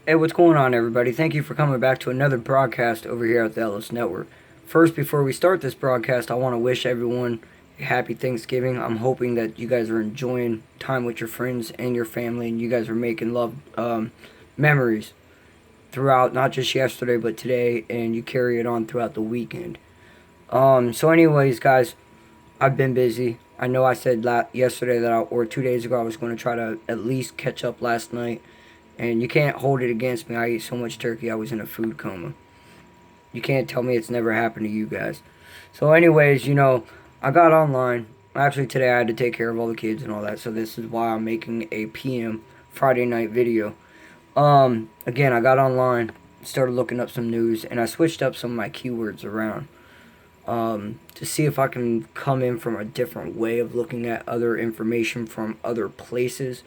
Hey, what's going on, everybody? Thank you for coming back to another broadcast over here at the Ellis Network. First, before we start this broadcast, I want to wish everyone a happy Thanksgiving. I'm hoping that you guys are enjoying time with your friends and your family, and you guys are making love memories throughout, not just yesterday, but today, and you carry it on throughout the weekend. Anyways, guys, I've been busy. I know I said yesterday or 2 days ago, I was going to try to at least catch up last night. And you can't hold it against me. I ate so much turkey, I was in a food coma. You can't tell me it's never happened to you guys. So, anyways, I got online. Actually, today I had to take care of all the kids and all that. So, this is why I'm making a PM Friday night video. Again, I got online, started looking up some news, and I switched up some of my keywords around to see if I can come in from a different way of looking at other information from other places.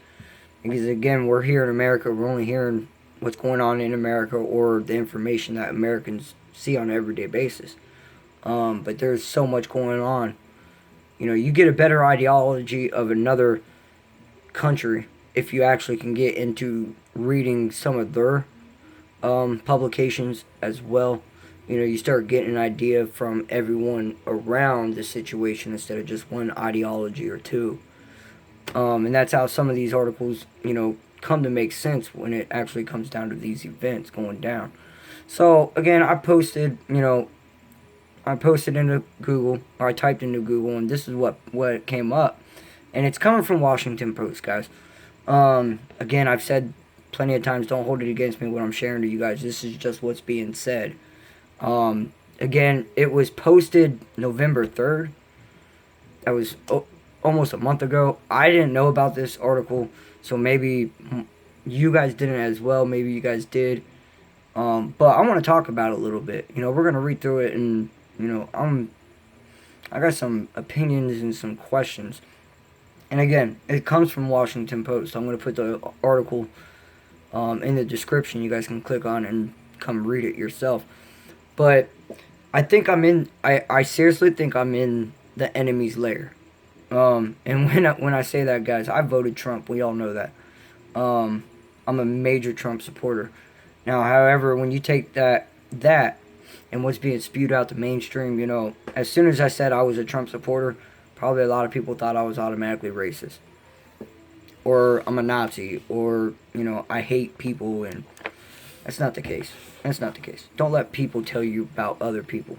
Because again, we're here in America, we're only hearing what's going on in America or the information that Americans see on an everyday basis. But there's so much going on. You get a better ideology of another country if you actually can get into reading some of their publications as well. You start getting an idea from everyone around the situation instead of just one ideology or two. And that's how some of these articles, come to make sense when it actually comes down to these events going down. So, again, I posted into Google, or I typed into Google, and this is what came up. And it's coming from Washington Post, guys. Again, I've said plenty of times, don't hold it against me what I'm sharing to you guys. This is just what's being said. Again, it was posted November 3rd. That was almost a month ago. I didn't know about this article, so maybe you guys didn't as well. Maybe you guys did. But I want to talk about it a little bit. We're gonna read through it, and I got some opinions and some questions. And again, it comes from Washington Post. I'm gonna put the article in the description. You guys can click on it and come read it yourself. But I think I seriously think I'm in the enemy's lair. And when I say that, guys, I voted Trump. We all know that. I'm a major Trump supporter. Now, however, when you take that and what's being spewed out the mainstream, as soon as I said I was a Trump supporter, probably a lot of people thought I was automatically racist. Or I'm a Nazi. Or, I hate people. And that's not the case. That's not the case. Don't let people tell you about other people.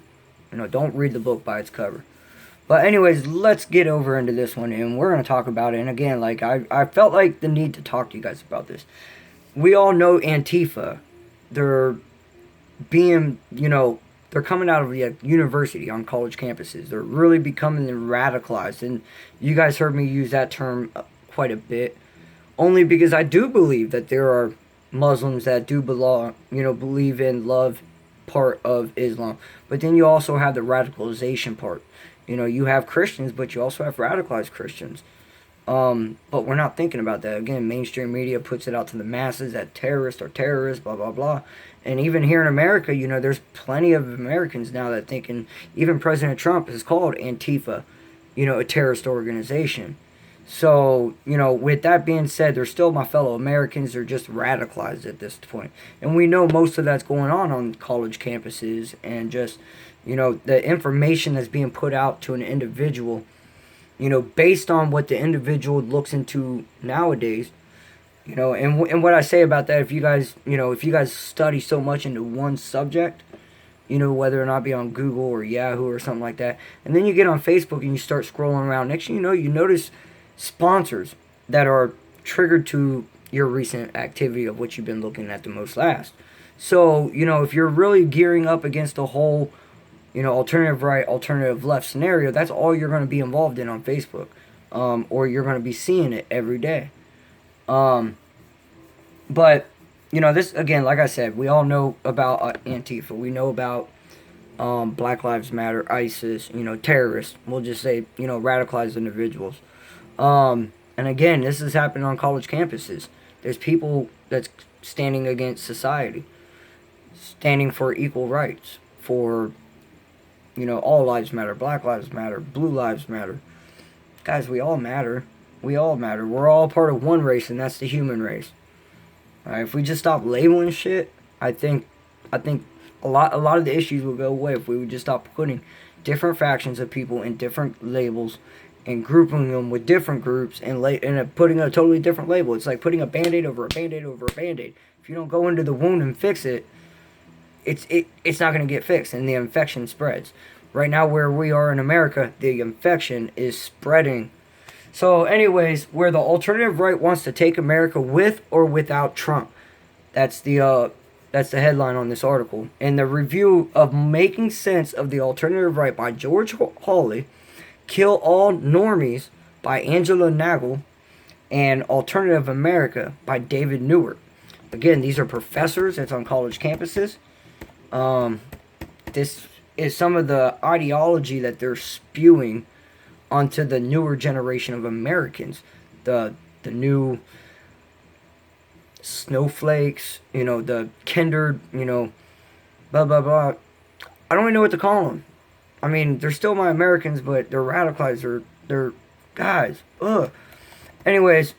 Don't read the book by its cover. But anyways, let's get over into this one, and we're going to talk about it. And again, I felt like the need to talk to you guys about this. We all know Antifa. They're being, they're coming out of the university on college campuses. They're really becoming radicalized. And you guys heard me use that term quite a bit. Only because I do believe that there are Muslims that do believe in love part of Islam. But then you also have the radicalization part. You have Christians, but you also have radicalized Christians. But we're not thinking about that. Again, mainstream media puts it out to the masses that terrorists are terrorists, blah, blah, blah. And even here in America, there's plenty of Americans now that thinking, even President Trump has called Antifa, a terrorist organization. So, with that being said, they're still my fellow Americans. They're just radicalized at this point. And we know most of that's going on college campuses and just, the information that's being put out to an individual, based on what the individual looks into nowadays, and what I say about that, if you guys study so much into one subject, whether or not be on Google or Yahoo or something like that, and then you get on Facebook and you start scrolling around, next thing you notice sponsors that are triggered to your recent activity of what you've been looking at the most last. So, if you're really gearing up against the whole, alternative right, alternative left scenario, that's all you're going to be involved in on Facebook. Or you're going to be seeing it every day. But, this, again, like I said, we all know about Antifa. We know about Black Lives Matter, ISIS, terrorists. We'll just say, radicalized individuals. And again, this is happening on college campuses. There's people that's standing against society. Standing for equal rights. For all lives matter, Black Lives Matter, Blue Lives Matter. Guys, we all matter. We all matter. We're all part of one race, and that's the human race. Alright, if we just stop labeling shit, I think a lot of the issues will go away if we would just stop putting different factions of people in different labels and grouping them with different groups and putting a totally different label. It's like putting a band-aid over a band-aid over a band-aid. If you don't go into the wound and fix it, it's not going to get fixed, and the infection spreads. Right now, where we are in America, the infection is spreading. So, anyways, where the alternative right wants to take America with or without Trump. That's the headline on this article. In the review of Making Sense of the Alternative Right by George Hawley, Kill All Normies by Angela Nagel, and Alternative America by David Newert. Again, these are professors. It's on college campuses. This is some of the ideology that they're spewing onto the newer generation of Americans. The new snowflakes, the kindred, blah, blah, blah. I don't even know what to call them. I mean, they're still my Americans, but they're radicalized. They're guys. Ugh. Anyways,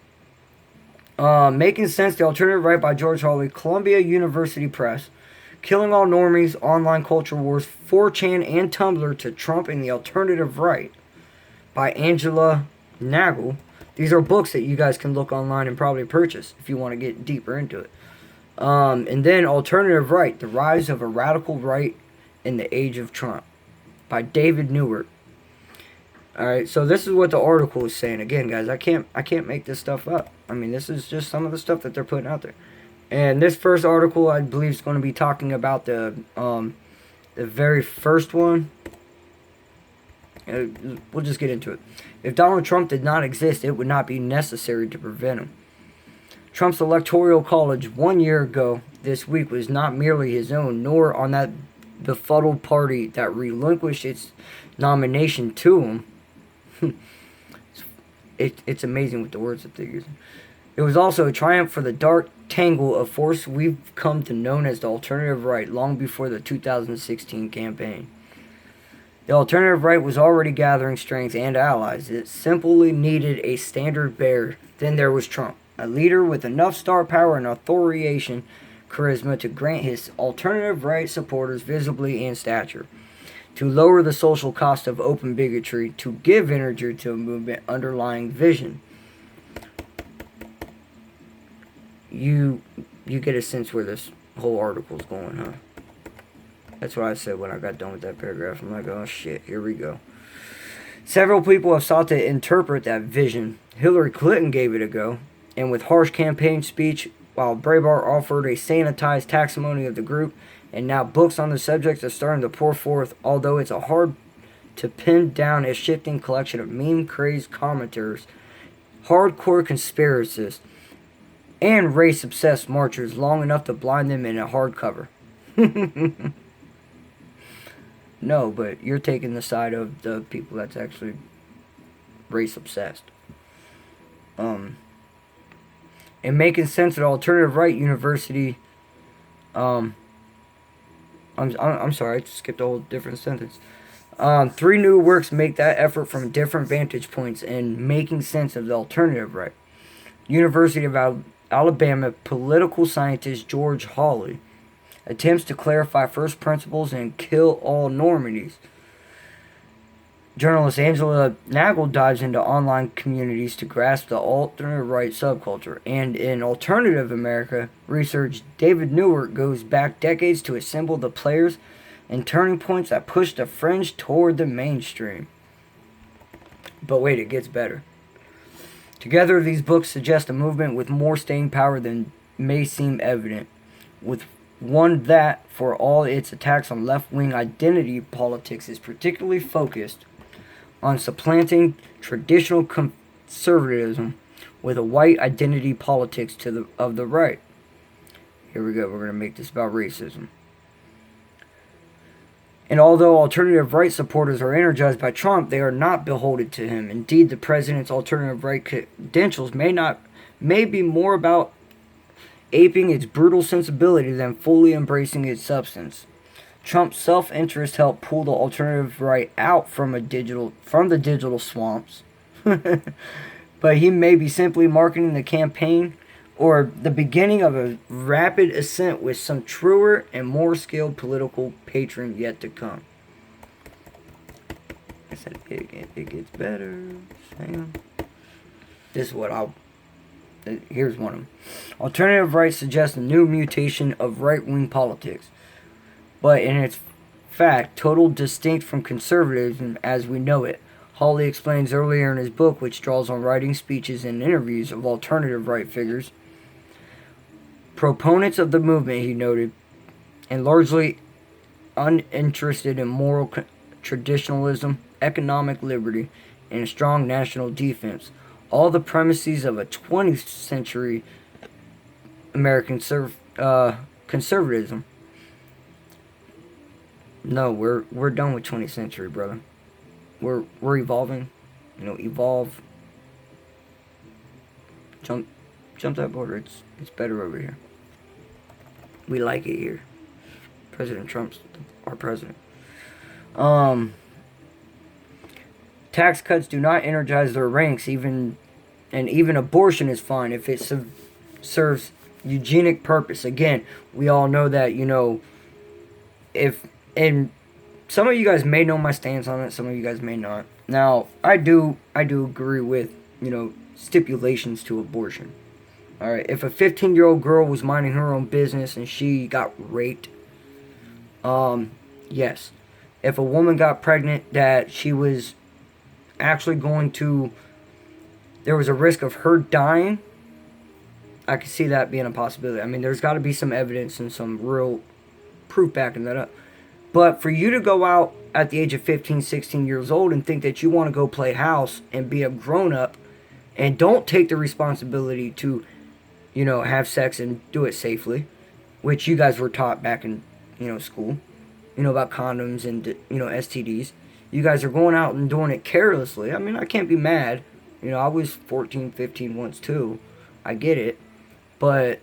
Making Sense, The Alternative Right by George Hawley, Columbia University Press. Killing All Normies, Online Culture Wars, 4chan and Tumblr to Trump and the Alternative Right by Angela Nagel. These are books that you guys can look online and probably purchase if you want to get deeper into it. And then Alternative Right, The Rise of a Radical Right in the Age of Trump by David Newert. Alright, so this is what the article is saying. Again, guys, I can't make this stuff up. I mean, this is just some of the stuff that they're putting out there. And this first article, I believe, is going to be talking about the very first one. We'll just get into it. If Donald Trump did not exist, it would not be necessary to prevent him. Trump's electoral college 1 year ago this week was not merely his own, nor on that befuddled party that relinquished its nomination to him. It's amazing with the words that they're using. It was also a triumph for the dark tangle of force we've come to know as the Alternative Right long before the 2016 campaign. The Alternative Right was already gathering strength and allies. It simply needed a standard bearer. Then there was Trump, a leader with enough star power and authorization charisma to grant his Alternative Right supporters visibility and stature, to lower the social cost of open bigotry, to give energy to a movement underlying vision. You get a sense where this whole article's going, huh? That's what I said when I got done with that paragraph. I'm like, oh shit, here we go. Several people have sought to interpret that vision. Hillary Clinton gave it a go, and with harsh campaign speech, while Breitbart offered a sanitized taxonomy of the group, and now books on the subject are starting to pour forth, although it's hard to pin down a shifting collection of meme-crazed commenters, hardcore conspiracists, and race-obsessed marchers long enough to blind them in a hardcover. No, but you're taking the side of the people that's actually race-obsessed. And Making Sense of Alternative Right University. I'm sorry, I skipped a whole different sentence. 3 new works make that effort from different vantage points and Making Sense of the Alternative Right. University of Alabama political scientist George Hawley attempts to clarify first principles and kill all normities. Journalist Angela Nagel dives into online communities to grasp the alternative right subculture. And in Alternative America research, David Newert goes back decades to assemble the players and turning points that push the fringe toward the mainstream. But wait, it gets better. Together, these books suggest a movement with more staying power than may seem evident, with one that, for all its attacks on left-wing identity politics, is particularly focused on supplanting traditional conservatism with a white identity politics of the right. Here we go, we're going to make this about racism. And although alternative right supporters are energized by Trump, they are not beholden to him. Indeed, the president's alternative right credentials may be more about aping its brutal sensibility than fully embracing its substance. Trump's self-interest helped pull the alternative right out from the digital swamps. But he may be simply marketing the campaign or the beginning of a rapid ascent with some truer and more skilled political patron yet to come. I said it gets better. Hang on. This is what here's one of them. Alternative right suggests a new mutation of right-wing politics, but in its fact, total distinct from conservatism as we know it. Hawley explains earlier in his book, which draws on writing, speeches, and interviews of alternative right figures. Proponents of the movement, he noted, and largely uninterested in moral traditionalism, economic liberty, and a strong national defense. All the premises of a 20th century American conservatism. No, we're done with 20th century, brother. We're evolving. Evolve. Jump that border. It's better over here. We like it here. President Trump's our president. Tax cuts do not energize their ranks. Even abortion is fine if it serves eugenic purpose. Again, we all know that, and some of you guys may know my stance on it, some of you guys may not. Now, I do agree with, stipulations to abortion. Alright, if a 15-year-old girl was minding her own business and she got raped, yes. If a woman got pregnant that she was actually there was a risk of her dying, I could see that being a possibility. I mean, there's got to be some evidence and some real proof backing that up. But for you to go out at the age of 15, 16 years old and think that you want to go play house and be a grown-up and don't take the responsibility to, have sex and do it safely, which you guys were taught back in, school, about condoms and, STDs. You guys are going out and doing it carelessly. I mean, I can't be mad. I was 14, 15 once too. I get it. But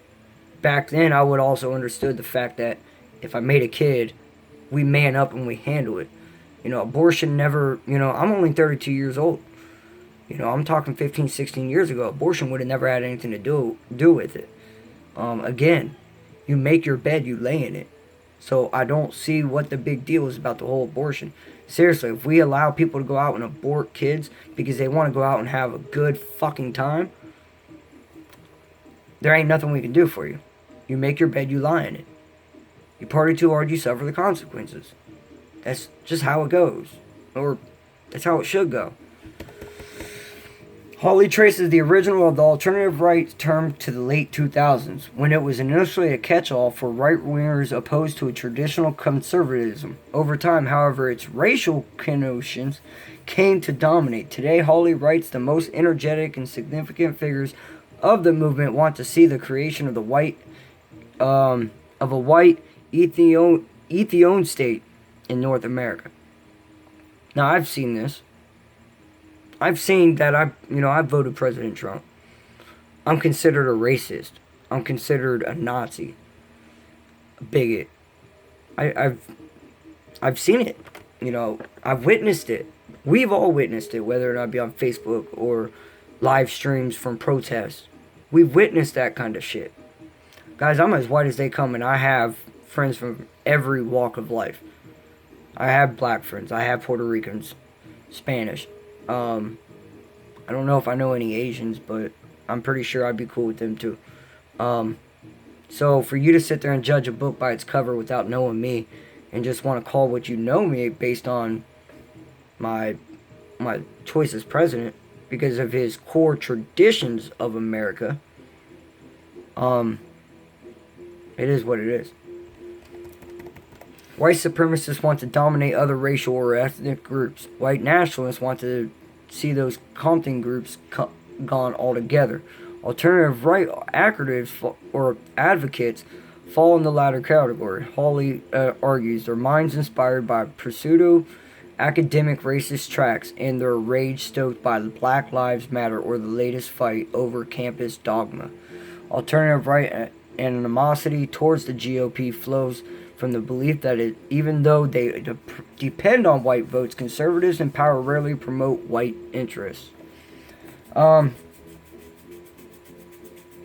back then, I would also understood the fact that if I made a kid, we man up and we handle it. Abortion never, I'm only 32 years old. I'm talking 15, 16 years ago. Abortion would have never had anything to do with it. Again, you make your bed, you lay in it. So I don't see what the big deal is about the whole abortion. Seriously, if we allow people to go out and abort kids because they want to go out and have a good fucking time, there ain't nothing we can do for you. You make your bed, you lie in it. You party too hard, you suffer the consequences. That's just how it goes. Or that's how it should go. Hawley traces the original of the alternative right term to the late 2000s, when it was initially a catch-all for right-wingers opposed to a traditional conservatism. Over time, however, its racial connotations came to dominate. Today, Hawley writes the most energetic and significant figures of the movement want to see the creation of a white Ethiopian state in North America. Now, I've seen this. I've seen that I voted President Trump. I'm considered a racist. I'm considered a Nazi, a bigot. I've seen it. I've witnessed it. We've all witnessed it, whether or not it be on Facebook or live streams from protests. We've witnessed that kind of shit. Guys, I'm as white as they come, and I have friends from every walk of life. I have black friends. I have Puerto Ricans, Spanish. I don't know if I know any Asians, but I'm pretty sure I'd be cool with them too. So for you to sit there and judge a book by its cover without knowing me and just want to call what you know me based on my choice as president because of his core traditions of America, it is what it is. White supremacists want to dominate other racial or ethnic groups. White nationalists want to see those Compton groups gone altogether. Alternative right activists or advocates fall in the latter category. Hawley argues their minds inspired by pseudo-academic racist tracts and their rage stoked by the Black Lives Matter or the latest fight over campus dogma. Alternative right animosity towards the GOP flows from the belief that even though they depend on white votes, conservatives in power rarely promote white interests.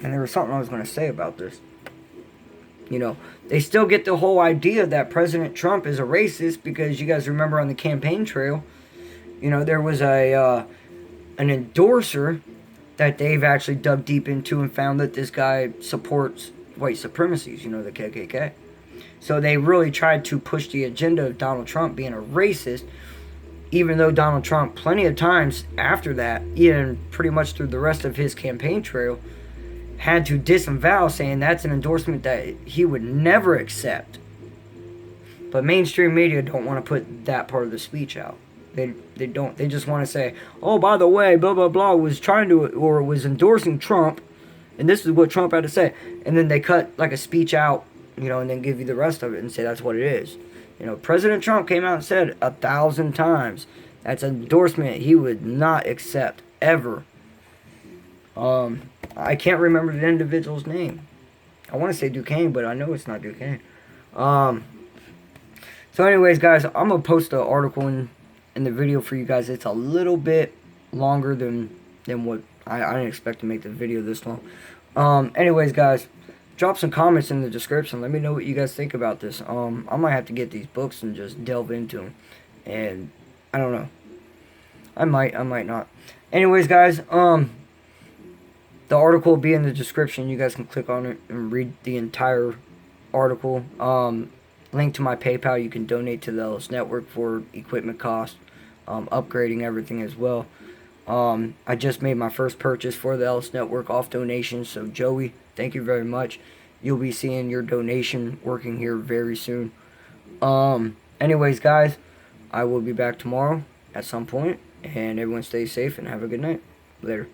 And there was something I was going to say about this. You know, they still get the whole idea that President Trump is a racist because you guys remember on the campaign trail, you know, there was an endorser that they've actually dug deep into and found that this guy supports white supremacies, you know, the KKK. So they really tried to push the agenda of Donald Trump being a racist, even though Donald Trump plenty of times after that, even pretty much through the rest of his campaign trail, had to disavow, saying that's an endorsement that he would never accept. But mainstream media don't want to put that part of the speech out. They don't. They just want to say, oh, by the way, blah, blah, blah, was trying to, or was endorsing Trump, and this is what Trump had to say. And then they cut, like, a speech out, you know, and then give you the rest of it and say that's what it is. You know, President Trump came out and said 1,000 times that's an endorsement he would not accept, ever. I can't remember the individual's name. I want to say Duquesne, but I know it's not Duquesne. So anyways, guys, I'm going to post an article in the video for you guys. It's a little bit longer than what I didn't expect to make the video this long. Anyways, guys, drop some comments in the description. Let me know what you guys think about this. I might have to get these books and just delve into them. And I don't know. I might not. Anyways, guys, the article will be in the description. You guys can click on it and read the entire article. Link to my PayPal. You can donate to the Ellis Network for equipment costs, upgrading everything as well. I just made my first purchase for the Ellis Network off donations. So Joey, thank you very much. You'll be seeing your donation working here very soon. Anyways, guys, I will be back tomorrow at some point. And everyone stay safe and have a good night. Later.